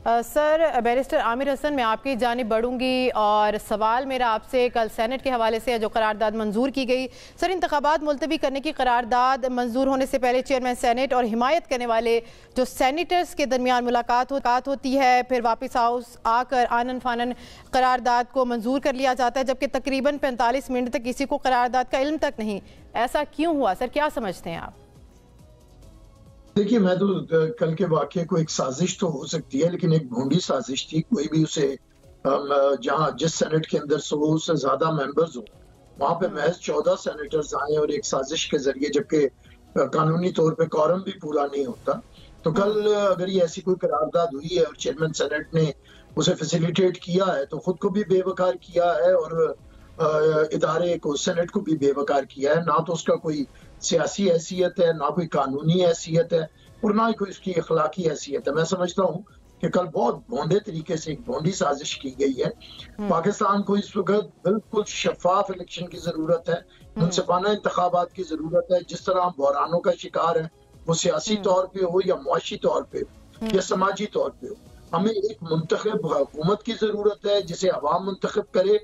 سر barrister عامر حسن، میں آپ کی جانب بڑھوں گی اور سوال میرا آپ سے کل سینٹ کے حوالے سے جو قرارداد منظور کی گئی. سر، انتخابات ملتوی کرنے کی قرارداد منظور ہونے سے پہلے چیئرمین سینٹ اور حمایت کرنے والے جو سینیٹرز کے درمیان ملاقات ہوتی ہے، پھر واپس ہاؤس آ کر آنن فانن قرارداد کو منظور کر لیا جاتا ہے، جبکہ تقریباً 45 منٹ تک کسی کو قرارداد کا علم تک نہیں. ایسا کیوں ہوا سر؟ کیا سمجھتے ہیں آپ؟ دیکھیے، میں تو کل کے واقعے کو ایک سازش تو ہو سکتی ہے، لیکن ایک بھونڈی سازش تھی. کوئی بھی اسے جہاں جس سینٹ کے اندر 100 سے زیادہ ممبرز ہوں، وہاں پہ محض 14 سینیٹرز آئے اور ایک سازش کے ذریعے، جبکہ قانونی طور پہ کورم بھی پورا نہیں ہوتا. تو کل اگر یہ ایسی کوئی قرارداد ہوئی ہے اور چیئرمین سینٹ نے اسے فیسیلیٹیٹ کیا ہے، تو خود کو بھی بے وقار کیا ہے اور ادارے کو، سینٹ کو بھی بے وقار کیا ہے. نہ تو اس کا کوئی سیاسی حیثیت ہے، نہ کوئی قانونی حیثیت ہے، اور نہ ہی کوئی اس کی اخلاقی حیثیت ہے. میں سمجھتا ہوں کہ کل بہت بھونڈے طریقے سے ایک بھونڈی سازش کی گئی ہے. پاکستان کو اس وقت بالکل شفاف الیکشن کی ضرورت ہے، منصفانہ انتخابات کی ضرورت ہے. جس طرح ہم بحرانوں کا شکار ہیں، وہ سیاسی طور پہ ہو یا معاشی طور پہ ہو یا سماجی طور پہ ہو، ہمیں ایک منتخب حکومت کی ضرورت ہے جسے عوام منتخب کرے،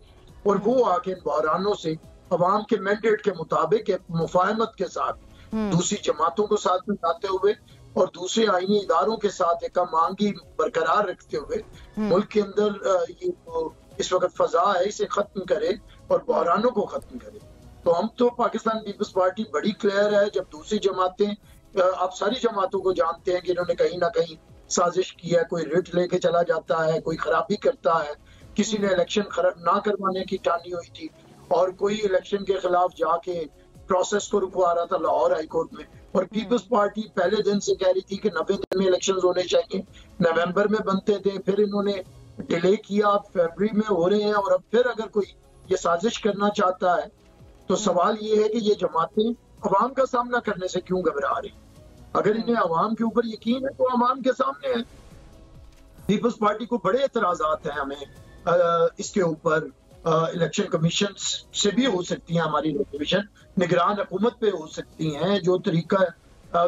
اور وہ آ کے بحرانوں سے عوام کے مینڈیٹ کے مطابق ایک مفاہمت کے ساتھ دوسری جماعتوں کو ساتھ میں لاتے ہوئے اور دوسرے آئینی اداروں کے ساتھ ایک ہم آہنگی برقرار رکھتے ہوئے ملک کے اندر یہ جو اس وقت فضا ہے اسے ختم کرے اور بحرانوں کو ختم کرے. تو ہم تو پاکستان پیپلز پارٹی بڑی کلیئر ہے. جب دوسری جماعتیں، آپ ساری جماعتوں کو جانتے ہیں کہ انہوں نے کہیں نہ کہیں سازش کی ہے، کوئی رٹ لے کے چلا جاتا ہے، کوئی خرابی کرتا ہے. کسی نے الیکشن نہ کروانے کی ٹھانی ہوئی تھی اور کوئی الیکشن کے خلاف جا کے پروسیس کو رکوا رہا تھا لاہور ہائی کورٹ میں. اور پیپلز پارٹی پہلے دن سے کہہ رہی تھی کہ 90 دن میں الیکشنز ہونے چاہیے، نومبر میں بنتے تھے، پھر انہوں نے ڈیلے کیا، اب فیبری میں ہو رہے ہیں. اور اب پھر اگر کوئی یہ سازش کرنا چاہتا ہے تو سوال یہ ہے کہ یہ جماعتیں عوام کا سامنا کرنے سے کیوں گھبرا رہی؟ اگر انہیں عوام کے اوپر یقین ہے تو عوام کے سامنے ہے. پیپلز پارٹی کو بڑے اعتراضات ہیں ہمیں اس کے اوپر. الیکشن کمیشن سے بھی ہو سکتی ہیں ہماری ریزرویشن، نگران حکومت پہ ہو سکتی ہیں، جو طریقہ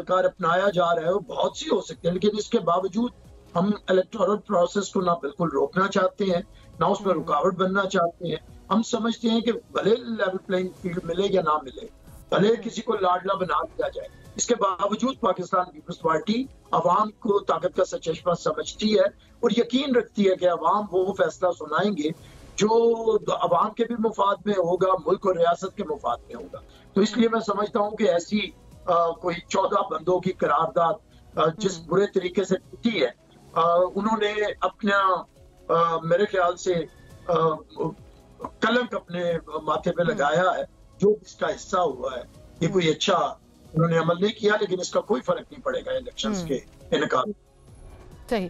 کار اپنایا جا رہا ہے وہ بہت سی ہو سکتی ہیں، لیکن اس کے باوجود ہم الیکٹورل پروسیس کو نہ بالکل روکنا چاہتے ہیں، نہ اس میں رکاوٹ بننا چاہتے ہیں. ہم سمجھتے ہیں کہ بھلے لیول پلینگ فیلڈ ملے یا نہ ملے، بھلے کسی کو لاڈلا بنا دیا جائے، اس کے باوجود پاکستان پیپلز پارٹی عوام کو طاقت کا سچشمہ سمجھتی ہے اور یقین رکھتی ہے کہ عوام وہ فیصلہ سنائیں گے جو عوام کے بھی مفاد میں ہوگا، ملک اور ریاست کے مفاد میں ہوگا. تو اس لیے میں سمجھتا ہوں کہ ایسی کوئی 14 بندوں کی قرارداد جس برے طریقے سے ٹوٹی ہے، انہوں نے اپنا میرے خیال سے کلنک اپنے ماتھے پہ لگایا ہے. جو اس کا حصہ ہوا ہے، یہ کوئی اچھا انہوں نے عمل نہیں کیا، لیکن اس کا کوئی فرق نہیں پڑے گا الیکشنز کے انعقاد. صحیح.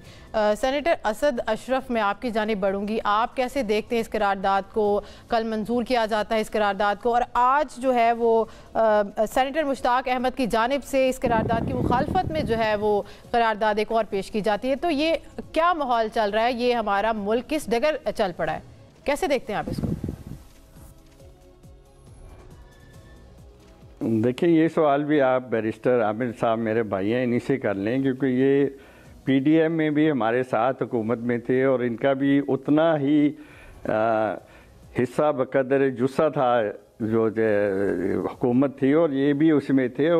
سینیٹر اسد اشرف، میں آپ کی جانب بڑھوں گی. آپ کیسے دیکھتے ہیں اس قرارداد کو؟ کل منظور کیا جاتا ہے اس قرارداد کو، اور آج جو ہے وہ سینیٹر مشتاق احمد کی جانب سے اس قرارداد کی مخالفت میں جو ہے وہ قرارداد ایک اور پیش کی جاتی ہے. تو یہ کیا ماحول چل رہا ہے؟ یہ ہمارا ملک کس ڈگر چل پڑا ہے؟ کیسے دیکھتے ہیں آپ اس کو؟ دیکھیں، یہ سوال بھی آپ بیرسٹر عامر صاحب میرے بھائی ہیں، انہی سے کر لیں، کیونکہ یہ پی ڈی ایم میں بھی ہمارے ساتھ حکومت میں تھے اور ان کا بھی اتنا ہی حصہ بقدر جثہ تھا جو حکومت تھی، اور یہ بھی اس میں تھے.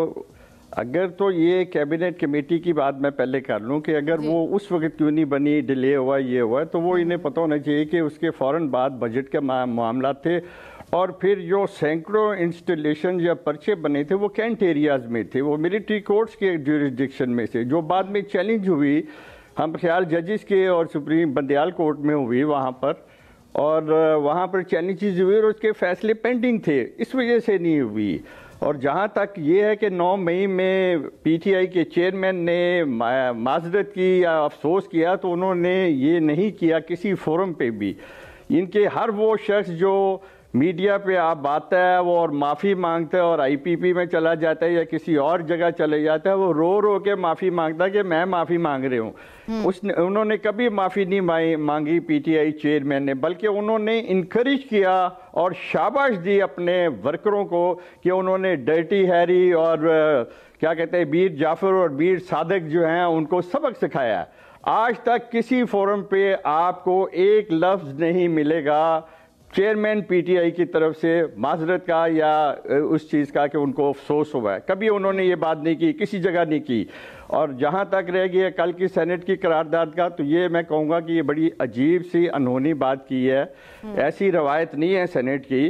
اگر تو یہ کیبنٹ کمیٹی کی بات میں پہلے کر لوں کہ اگر وہ اس وقت کیوں نہیں بنی، ڈیلے ہوا، یہ ہوا، تو وہ انہیں پتہ ہونا چاہیے کہ اس کے فوراً بعد بجٹ کے معاملات تھے، اور پھر جو سینکڑوں انسٹالیشن یا پرچے بنے تھے وہ کینٹ ایریاز میں تھے، وہ ملٹری کورٹس کے جوریسڈکشن میں سے، جو بعد میں چیلنج ہوئی ہم خیال ججز کے اور سپریم بندیال کورٹ میں ہوئی وہاں پر، اور وہاں پر چیلنجز ہوئی اور اس کے فیصلے پینڈنگ تھے، اس وجہ سے نہیں ہوئی. اور جہاں تک یہ ہے کہ 9 مئی میں پی ٹی آئی کے چیئرمین نے معذرت کی یا افسوس کیا، تو انہوں نے یہ نہیں کیا کسی فورم پہ بھی. ان کے ہر وہ شخص جو میڈیا پہ آپ آتا ہے وہ اور معافی مانگتا ہے اور آئی پی پی میں چلا جاتا ہے یا کسی اور جگہ چلے جاتا ہے، وہ رو رو کے معافی مانگتا ہے کہ میں معافی مانگ رہے ہوں. انہوں نے کبھی معافی نہیں مانگی پی ٹی آئی چیئرمین نے، بلکہ انہوں نے انکریج کیا اور شاباش دی اپنے ورکروں کو کہ انہوں نے ڈرٹی ہیری اور کیا کہتے ہیں بیر جعفر اور بیر صادق جو ہیں ان کو سبق سکھایا. آج تک کسی فورم پہ آپ کو ایک لفظ نہیں ملے گا چیئرمین پی ٹی آئی کی طرف سے معذرت کا یا اس چیز کا کہ ان کو افسوس ہوا ہے. کبھی انہوں نے یہ بات نہیں کی, کسی جگہ نہیں کی. اور جہاں تک رہ گیا کل کی سینٹ کی قرارداد کا, تو یہ میں کہوں گا کہ یہ بڑی عجیب سی انہونی بات کی ہے. ایسی روایت نہیں ہے سینٹ کی.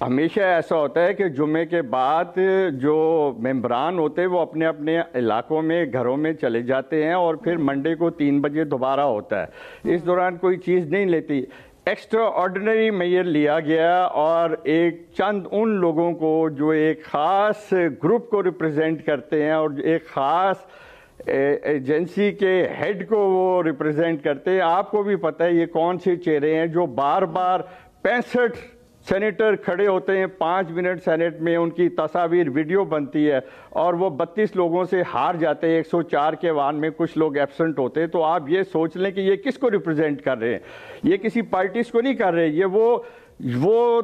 ہمیشہ ایسا ہوتا ہے کہ جمعے کے بعد جو ممبران ہوتے ہیں وہ اپنے اپنے علاقوں میں گھروں میں چلے جاتے ہیں اور پھر منڈے کو 3 بجے دوبارہ ہوتا ہے. اس دوران کوئی چیز نہیں لیتی. ایکسٹرا آرڈنری میئر لیا گیا اور ایک چند ان لوگوں کو جو ایک خاص گروپ کو ریپرزینٹ کرتے ہیں اور ایک خاص ایجنسی کے ہیڈ کو وہ ریپرزینٹ کرتے ہیں. آپ کو بھی پتہ ہے یہ کون سے چہرے ہیں جو بار بار 65 سینیٹر کھڑے ہوتے ہیں 5 منٹ سینٹ میں, ان کی تصاویر ویڈیو بنتی ہے اور وہ 32 لوگوں سے ہار جاتے ہیں. 104 کے ایوان میں کچھ لوگ ایبسنٹ ہوتے ہیں. تو آپ یہ سوچ لیں کہ یہ کس کو ریپرزینٹ کر رہے ہیں. یہ کسی پارٹیز کو نہیں کر رہے. یہ وہ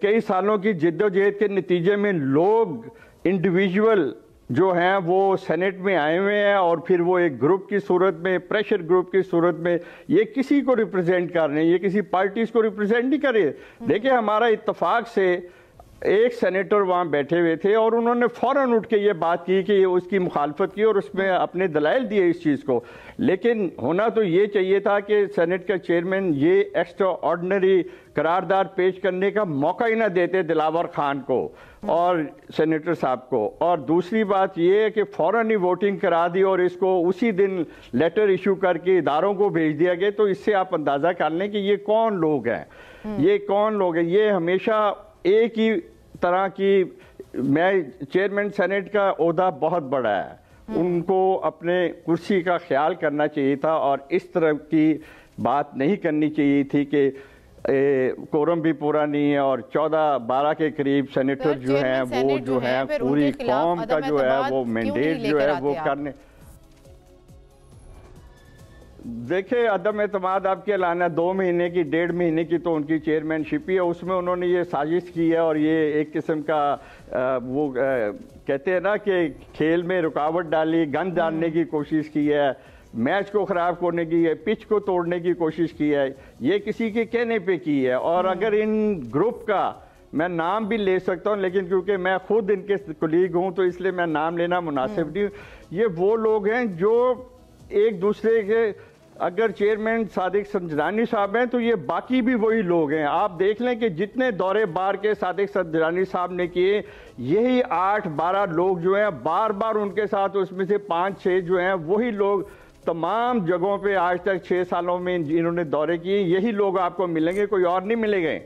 کئی سالوں کی جد و جہد کے نتیجے میں لوگ انڈیویجول جو ہیں وہ سینٹ میں آئے ہوئے ہیں اور پھر وہ ایک گروپ کی صورت میں, پریشر گروپ کی صورت میں یہ کسی کو ریپرزینٹ کر رہے ہیں. یہ کسی پارٹیز کو ریپرزینٹ نہیں کر رہے. دیکھیں ہمارا اتفاق سے ایک سینیٹر وہاں بیٹھے ہوئے تھے اور انہوں نے فوراً اٹھ کے یہ بات کی کہ اس کی مخالفت کی اور اس میں اپنے دلائل دیے اس چیز کو. لیکن ہونا تو یہ چاہیے تھا کہ سینٹ کا چیئرمین یہ ایکسٹرا آرڈنری قرارداد پیش کرنے کا موقع ہی نہ دیتے دلاور خان کو اور سینیٹر صاحب کو. اور دوسری بات یہ ہے کہ فوراً ہی ووٹنگ کرا دی اور اس کو اسی دن لیٹر ایشو کر کے اداروں کو بھیج دیا گیا. تو اس سے آپ اندازہ کر لیں کہ یہ کون لوگ ہیں. یہ کون لوگ ہیں. یہ ہمیشہ ایک ہی طرح کی, میں چیئرمین سینٹ کا عہدہ بہت بڑا ہے, ان کو اپنے کرسی کا خیال کرنا چاہیے تھا اور اس طرح کی بات نہیں کرنی چاہیے تھی کہ کورم بھی پورا نہیں ہے اور 14-12 کے قریب سینیٹر جو ہیں وہ جو ہیں پوری قوم کا جو ہے وہ مینڈیٹ جو ہے وہ کرنے. دیکھیں عدم اعتماد آپ کے اعلان ہے 2 مہینے کی 1.5 مہینے کی تو ان کی چیئرمین شپی ہے, اس میں انہوں نے یہ سازش کی ہے اور یہ ایک قسم کا وہ کہتے ہیں نا کہ کھیل میں رکاوٹ ڈالی, گند ڈالنے کی کوشش کی ہے, میچ کو خراب کرنے کی ہے, پچ کو توڑنے کی کوشش کی ہے. یہ کسی کے کہنے پہ کی ہے. اور اگر ان گروپ کا میں نام بھی لے سکتا ہوں لیکن کیونکہ میں خود ان کے کولیگ ہوں تو اس لیے میں نام لینا مناسب نہیں. یہ وہ لوگ ہیں جو ایک دوسرے کے, اگر چیئرمین صادق سنجرانی صاحب ہیں تو یہ باقی بھی وہی لوگ ہیں. آپ دیکھ لیں کہ جتنے دورے بار کے صادق سنجرانی صاحب نے کیے یہی 8-12 لوگ جو ہیں بار بار ان کے ساتھ, اس میں سے 5-6 جو ہیں وہی لوگ تمام جگہوں پہ آج تک 6 سالوں میں انہوں نے دورے کیے. یہی لوگ آپ کو ملیں گے, کوئی اور نہیں ملے گئے.